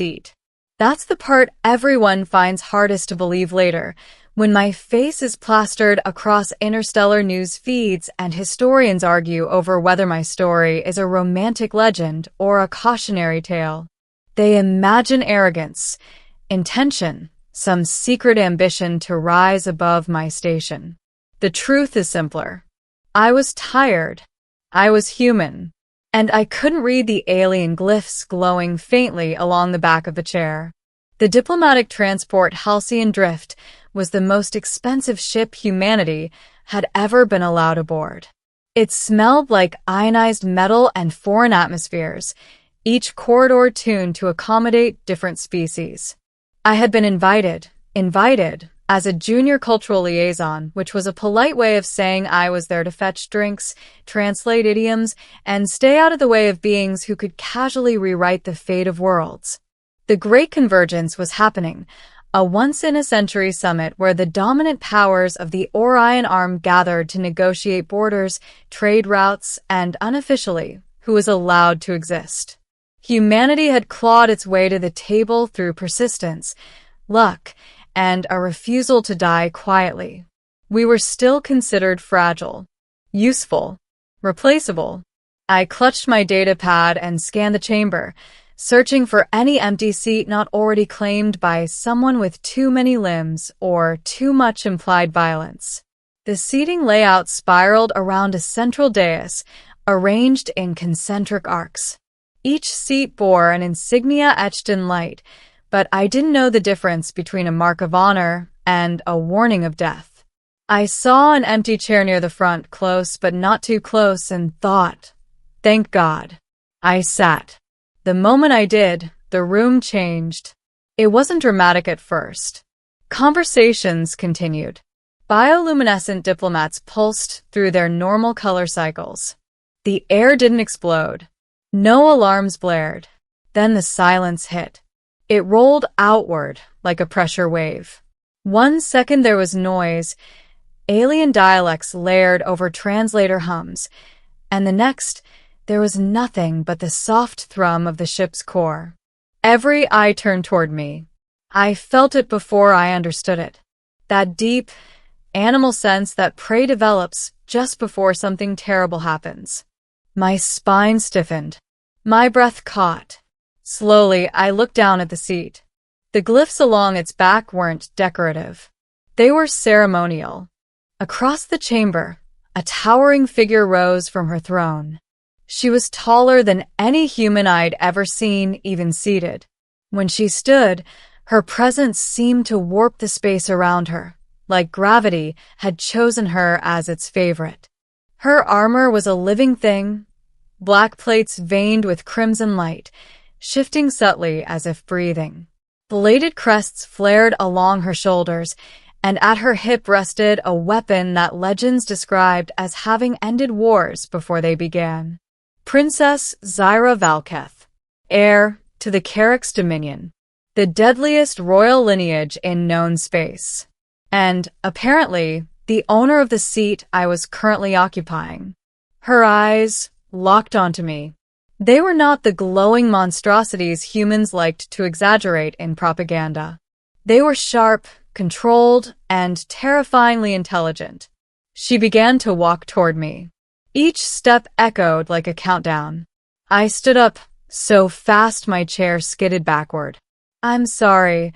seat. That's the part everyone finds hardest to believe later, when my face is plastered across Interstellar news feeds and historians argue over whether my story is a romantic legend or a cautionary tale. They imagine arrogance, intention, some secret ambition to rise above my station. The truth is simpler. I was tired. I was human. And I couldn't read the alien glyphs glowing faintly along the back of the chair. The diplomatic transport Halcyon Drift was the most expensive ship humanity had ever been allowed aboard. It smelled like ionized metal and foreign atmospheres, each corridor tuned to accommodate different species. I had been invited, as a junior cultural liaison, which was a polite way of saying I was there to fetch drinks, translate idioms, and stay out of the way of beings who could casually rewrite the fate of worlds. The Great Convergence was happening, a once-in-a-century summit where the dominant powers of the Orion Arm gathered to negotiate borders, trade routes, and unofficially, who was allowed to exist. Humanity had clawed its way to the table through persistence, luck, and a refusal to die quietly. We were still considered fragile, useful, replaceable. I clutched my data pad and scanned the chamber, searching for any empty seat not already claimed by someone with too many limbs or too much implied violence. The seating layout spiraled around a central dais, arranged in concentric arcs. Each seat bore an insignia etched in light, but I didn't know the difference between a mark of honor and a warning of death. I saw an empty chair near the front, close but not too close, and thought, thank God. I sat. The moment I did, the room changed. It wasn't dramatic at first. Conversations continued. Bioluminescent diplomats pulsed through their normal color cycles. The air didn't explode. No alarms blared. Then the silence hit. It rolled outward like a pressure wave. 1 second there was noise, alien dialects layered over translator hums, and the next, there was nothing but the soft thrum of the ship's core. Every eye turned toward me. I felt it before I understood it. That deep, animal sense that prey develops just before something terrible happens. My spine stiffened. My breath caught. Slowly, I looked down at the seat. The glyphs along its back weren't decorative. They were ceremonial. Across the chamber, a towering figure rose from her throne. She was taller than any human I'd ever seen, even seated. When she stood, her presence seemed to warp the space around her, like gravity had chosen her as its favorite. Her armor was a living thing, black plates veined with crimson light, shifting subtly as if breathing. Bladed crests flared along her shoulders, and at her hip rested a weapon that legends described as having ended wars before they began. Princess Zyra Valketh, heir to the Carrick's dominion, the deadliest royal lineage in known space, and, apparently, the owner of the seat I was currently occupying. Her eyes locked onto me. They were not the glowing monstrosities humans liked to exaggerate in propaganda. They were sharp, controlled, and terrifyingly intelligent. She began to walk toward me. Each step echoed like a countdown. I stood up, so fast my chair skidded backward. "I'm sorry,"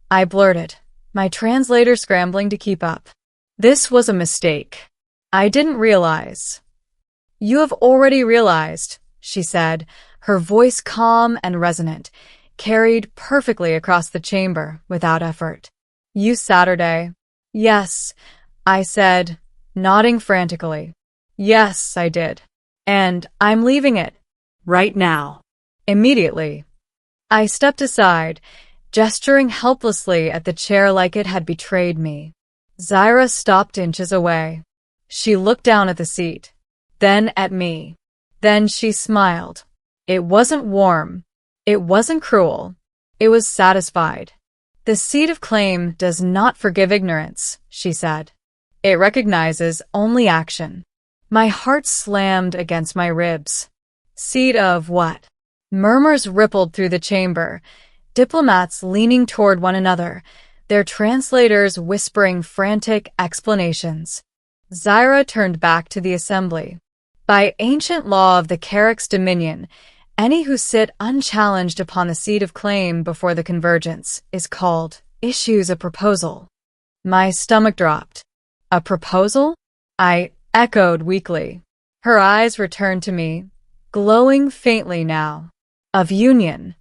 I blurted, my translator scrambling to keep up. This was a mistake. I didn't realize. "You have already realized," she said, her voice calm and resonant, carried perfectly across the chamber without effort. "You Saturday." "Yes," I said, nodding frantically. "Yes, I did. And I'm leaving it. Right now. Immediately." I stepped aside, gesturing helplessly at the chair like it had betrayed me. Zyra stopped inches away. She looked down at the seat, then at me. Then she smiled. It wasn't warm. It wasn't cruel. It was satisfied. "The seat of claim does not forgive ignorance," she said. "It recognizes only action." My heart slammed against my ribs. Seat of what? Murmurs rippled through the chamber, diplomats leaning toward one another, their translators whispering frantic explanations. Zyra turned back to the assembly. By ancient law of the Carrick's dominion, any who sit unchallenged upon the seat of claim before the convergence is called issues a proposal. My stomach dropped. A proposal? I echoed weakly. Her eyes returned to me, glowing faintly now. Of union.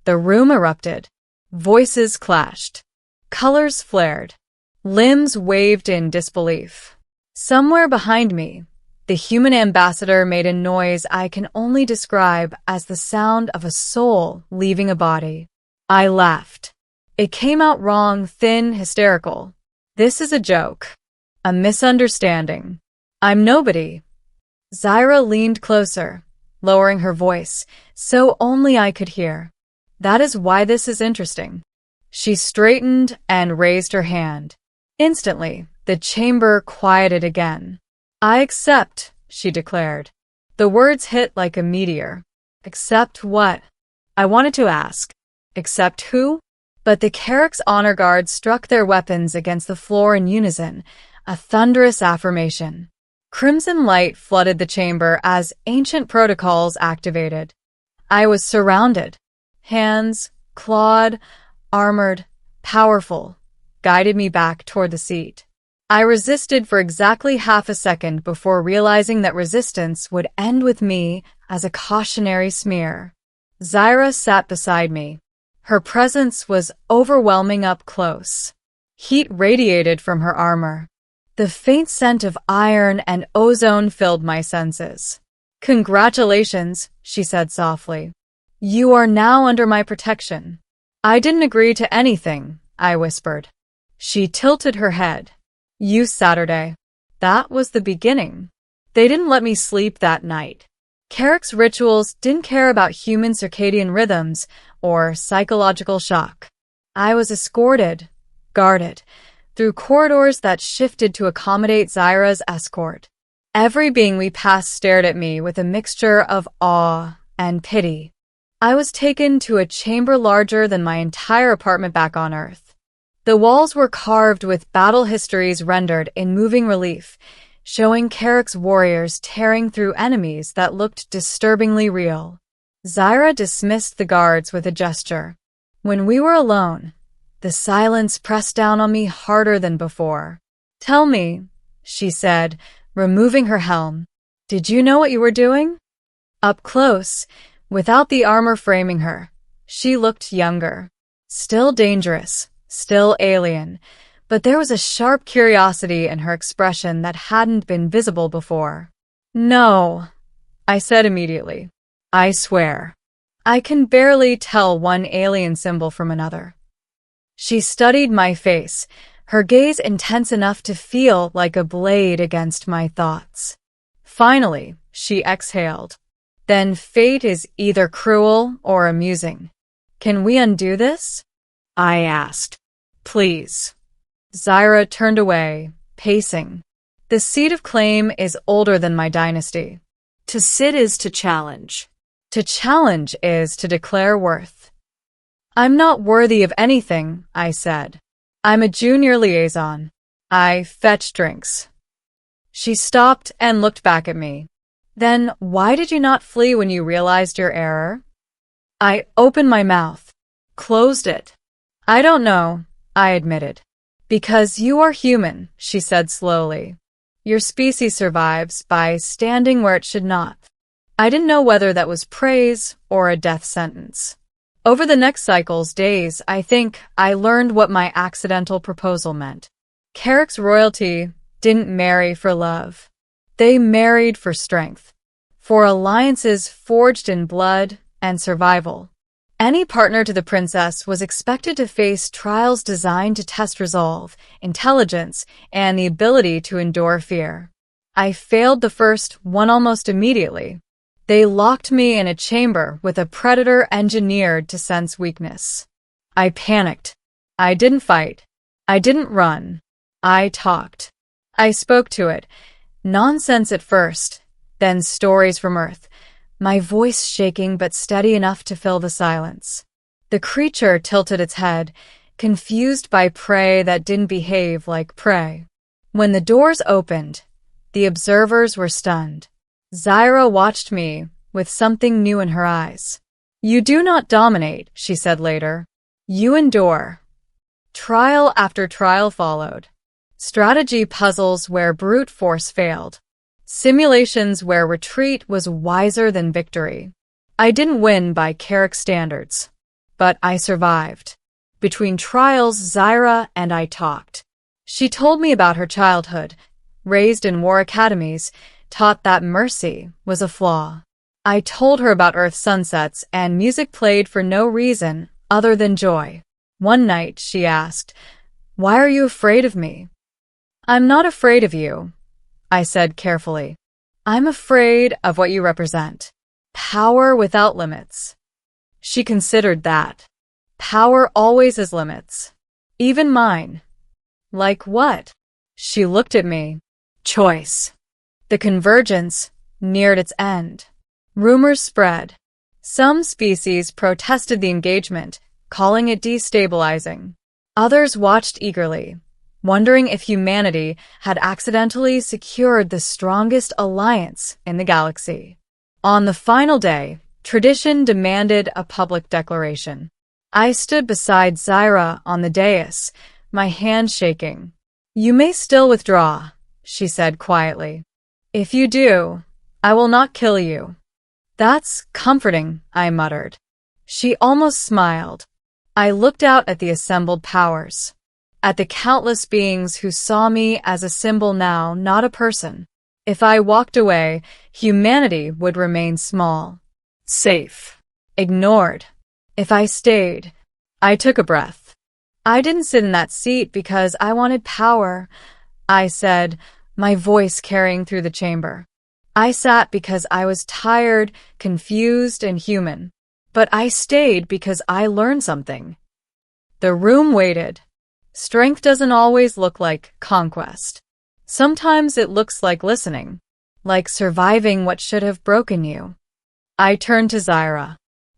The room erupted. Voices clashed. Colors flared. Limbs waved in disbelief. Somewhere behind me, the human ambassador made a noise I can only describe as the sound of a soul leaving a body. I laughed. It came out wrong, thin, hysterical. This is a joke. A misunderstanding. I'm nobody. Zyra leaned closer, lowering her voice, so only I could hear. That is why this is interesting. She straightened and raised her hand. Instantly, the chamber quieted again. I accept, she declared. The words hit like a meteor. Accept what? I wanted to ask. Accept who? But the Carrick's honor guards struck their weapons against the floor in unison, a thunderous affirmation. Crimson light flooded the chamber as ancient protocols activated. I was surrounded. Hands, clawed, armored, powerful, guided me back toward the seat. I resisted for exactly half a second before realizing that resistance would end with me as a cautionary smear. Zyra sat beside me. Her presence was overwhelming up close. Heat radiated from her armor. The faint scent of iron and ozone filled my senses. Congratulations, she said softly. You are now under my protection. I didn't agree to anything, I whispered. She tilted her head. You Saturday. That was the beginning. They didn't let me sleep that night. Carrick's rituals didn't care about human circadian rhythms or psychological shock. I was escorted, guarded, through corridors that shifted to accommodate Zyra's escort. Every being we passed stared at me with a mixture of awe and pity. I was taken to a chamber larger than my entire apartment back on Earth. The walls were carved with battle histories rendered in moving relief, showing Carrick's warriors tearing through enemies that looked disturbingly real. Zyra dismissed the guards with a gesture. When we were alone, the silence pressed down on me harder than before. Tell me, she said, removing her helm. Did you know what you were doing? Up close, without the armor framing her, she looked younger. Still dangerous, still alien, but there was a sharp curiosity in her expression that hadn't been visible before. No, I said immediately. I swear. I can barely tell one alien symbol from another. She studied my face, her gaze intense enough to feel like a blade against my thoughts. Finally, she exhaled. Then fate is either cruel or amusing. Can we undo this? I asked. Please. Zyra turned away, pacing. The seat of claim is older than my dynasty. To sit is to challenge. To challenge is to declare worth. I'm not worthy of anything, I said. I'm a junior liaison. I fetch drinks. She stopped and looked back at me. Then why did you not flee when you realized your error? I opened my mouth, closed it. I don't know, I admitted. Because you are human, she said slowly. Your species survives by standing where it should not. I didn't know whether that was praise or a death sentence. Over the next cycle's days, I think I learned what my accidental proposal meant. Carrick's royalty didn't marry for love. They married for strength, for alliances forged in blood and survival. Any partner to the princess was expected to face trials designed to test resolve, intelligence, and the ability to endure fear. I failed the first one almost immediately. They locked me in a chamber with a predator engineered to sense weakness. I panicked. I didn't fight. I didn't run. I talked. I spoke to it. Nonsense at first, then stories from Earth. My voice shaking but steady enough to fill the silence. The creature tilted its head, confused by prey that didn't behave like prey. When the doors opened, the observers were stunned. Zyra watched me with something new in her eyes. "You do not dominate," she said later. "You endure." Trial after trial followed. Strategy puzzles where brute force failed. Simulations where retreat was wiser than victory. I didn't win by Carrick standards, but I survived. Between trials, Zyra and I talked. She told me about her childhood, raised in war academies, taught that mercy was a flaw. I told her about Earth sunsets and music played for no reason other than joy. One night, she asked, "Why are you afraid of me?" "I'm not afraid of you," I said carefully. "I'm afraid of what you represent. Power without limits." She considered that. Power always has limits. Even mine. Like what? She looked at me. Choice. The convergence neared its end. Rumors spread. Some species protested the engagement, calling it destabilizing. Others watched eagerly, wondering if humanity had accidentally secured the strongest alliance in the galaxy. On the final day, tradition demanded a public declaration. I stood beside Zyra on the dais, my hand shaking. "You may still withdraw," she said quietly. "If you do, I will not kill you." "That's comforting," I muttered. She almost smiled. I looked out at the assembled powers, at the countless beings who saw me as a symbol now, not a person. If I walked away, humanity would remain small, safe, ignored. If I stayed, I took a breath. "I didn't sit in that seat because I wanted power," I said, my voice carrying through the chamber. "I sat because I was tired, confused, and human. But I stayed because I learned something." The room waited. Strength doesn't always look like conquest. Sometimes it looks like listening, like surviving what should have broken you. I turned to Zyra.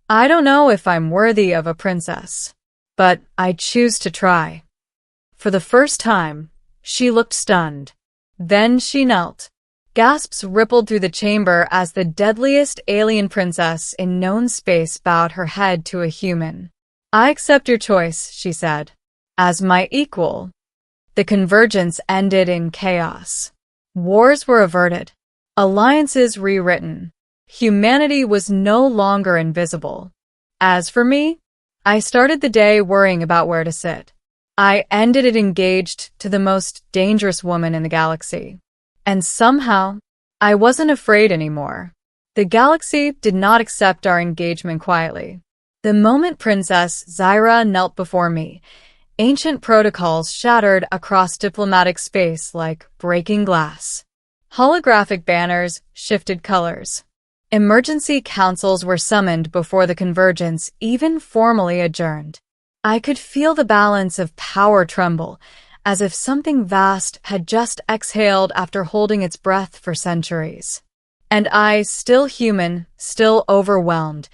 "I don't know if I'm worthy of a princess, but I choose to try." For the first time, she looked stunned. Then she knelt. Gasps rippled through the chamber as the deadliest alien princess in known space bowed her head to a human. "I accept your choice," she said. "As my equal." The convergence ended in chaos. Wars were averted. Alliances rewritten. Humanity was no longer invisible. As for me, I started the day worrying about where to sit. I ended it engaged to the most dangerous woman in the galaxy. And somehow, I wasn't afraid anymore. The galaxy did not accept our engagement quietly. The moment Princess Zyra knelt before me, ancient protocols shattered across diplomatic space like breaking glass. Holographic banners shifted colors. Emergency councils were summoned before the convergence even formally adjourned. I could feel the balance of power tremble, as if something vast had just exhaled after holding its breath for centuries. And I, still human, still overwhelmed,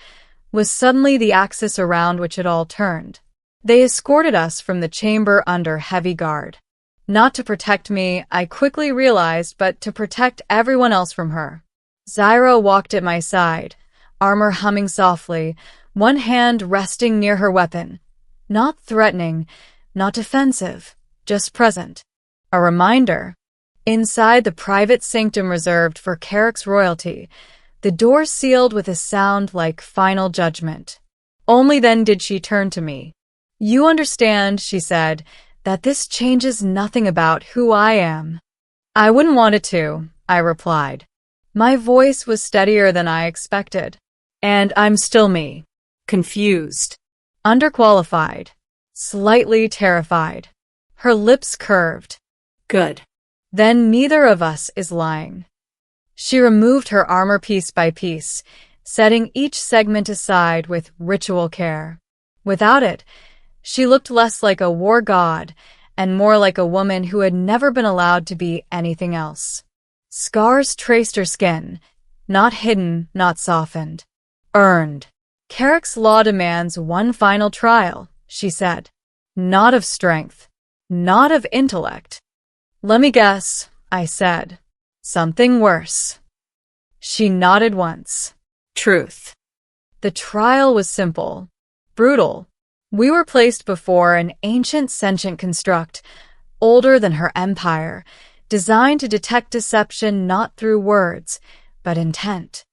was suddenly the axis around which it all turned. They escorted us from the chamber under heavy guard. Not to protect me, I quickly realized, but to protect everyone else from her. Zyra walked at my side, armor humming softly, one hand resting near her weapon. Not threatening, not defensive, just present. A reminder. Inside the private sanctum reserved for Carrick's royalty, the door sealed with a sound like final judgment. Only then did she turn to me. "You understand," she said, "that this changes nothing about who I am." "I wouldn't want it to," I replied. My voice was steadier than I expected. "And I'm still me. Confused. Underqualified. Slightly terrified." Her lips curved. "Good. Then neither of us is lying." She removed her armor piece by piece, setting each segment aside with ritual care. Without it, she looked less like a war god and more like a woman who had never been allowed to be anything else. Scars traced her skin, not hidden, not softened. Earned. Carrick's law demands one final trial, she said. Not of strength, not of intellect. Let me guess, I said. Something worse. She nodded once. Truth. The trial was simple, brutal. We were placed before an ancient sentient construct, older than her empire, designed to detect deception not through words, but intent.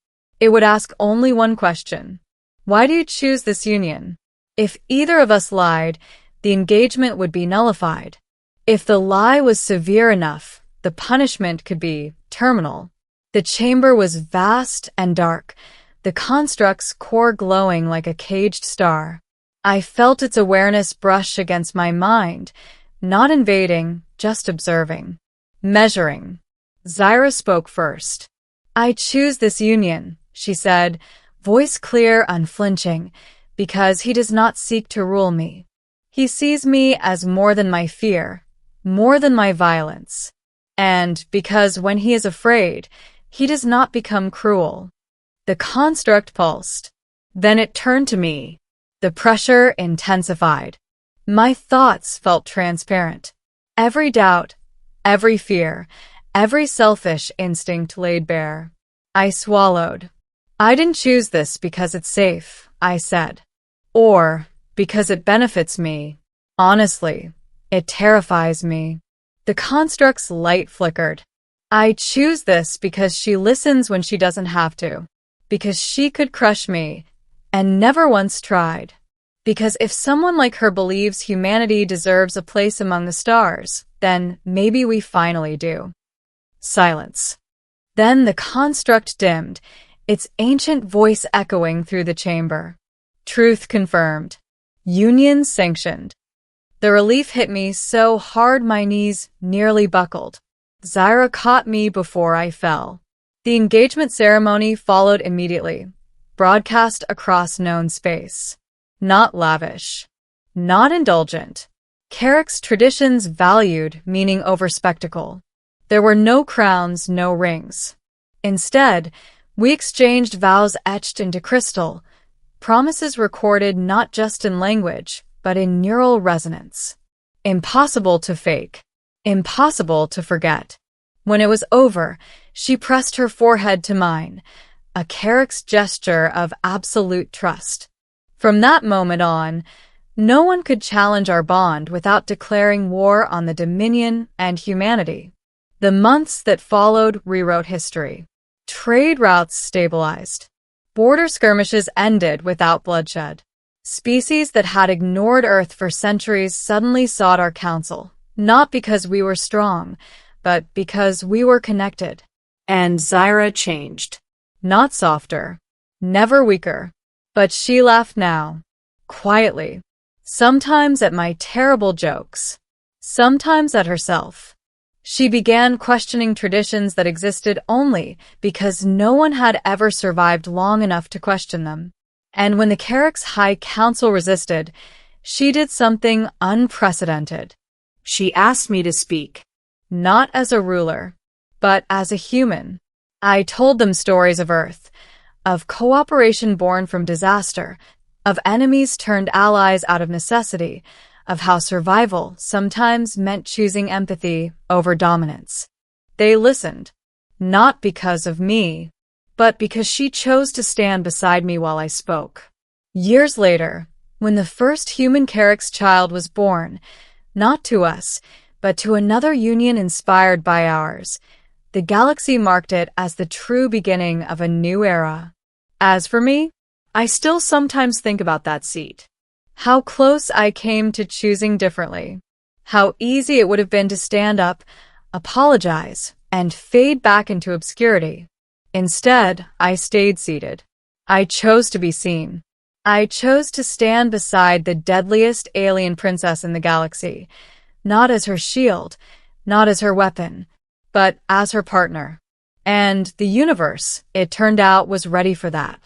It would ask only one question. Why do you choose this union? If either of us lied, the engagement would be nullified. If the lie was severe enough, the punishment could be terminal. The chamber was vast and dark, the construct's core glowing like a caged star. I felt its awareness brush against my mind, not invading, just observing. Measuring. Zyra spoke first. I choose this union, she said, voice clear, unflinching, because he does not seek to rule me. He sees me as more than my fear, more than my violence. And because when he is afraid, he does not become cruel. The construct pulsed. Then it turned to me. The pressure intensified. My thoughts felt transparent. Every doubt, every fear, every selfish instinct laid bare. I swallowed. I didn't choose this because it's safe, I said. Or because it benefits me. Honestly, it terrifies me. The construct's light flickered. I choose this because she listens when she doesn't have to. Because she could crush me, and never once tried. Because if someone like her believes humanity deserves a place among the stars, then maybe we finally do. Silence. Then the construct dimmed, its ancient voice echoing through the chamber. Truth confirmed. Union sanctioned. The relief hit me so hard my knees nearly buckled. Zyra caught me before I fell. The engagement ceremony followed immediately, broadcast across known space. Not lavish. Not indulgent. Carrick's traditions valued meaning over spectacle. There were no crowns, no rings. Instead, we exchanged vows etched into crystal, promises recorded not just in language, but in neural resonance. Impossible to fake. Impossible to forget. When it was over, she pressed her forehead to mine, a Carrick's gesture of absolute trust. From that moment on, no one could challenge our bond without declaring war on the Dominion and humanity. The months that followed rewrote history. Trade routes stabilized. Border skirmishes ended without bloodshed. Species that had ignored Earth for centuries suddenly sought our counsel, not because we were strong, but because we were connected. And Zyra changed. Not softer, never weaker. But she laughed now, quietly, sometimes at my terrible jokes, sometimes at herself. She began questioning traditions that existed only because no one had ever survived long enough to question them. And when the Carrick's High Council resisted, she did something unprecedented. She asked me to speak, not as a ruler, but as a human. I told them stories of Earth, of cooperation born from disaster, of enemies turned allies out of necessity, of how survival sometimes meant choosing empathy over dominance. They listened, not because of me, but because she chose to stand beside me while I spoke. Years later, when the first human Carrick's child was born, not to us, but to another union inspired by ours, the galaxy marked it as the true beginning of a new era. As for me, I still sometimes think about that seat. How close I came to choosing differently. How easy it would have been to stand up, apologize, and fade back into obscurity. Instead, I stayed seated. I chose to be seen. I chose to stand beside the deadliest alien princess in the galaxy, not as her shield, not as her weapon, but as her partner. And the universe, it turned out, was ready for that.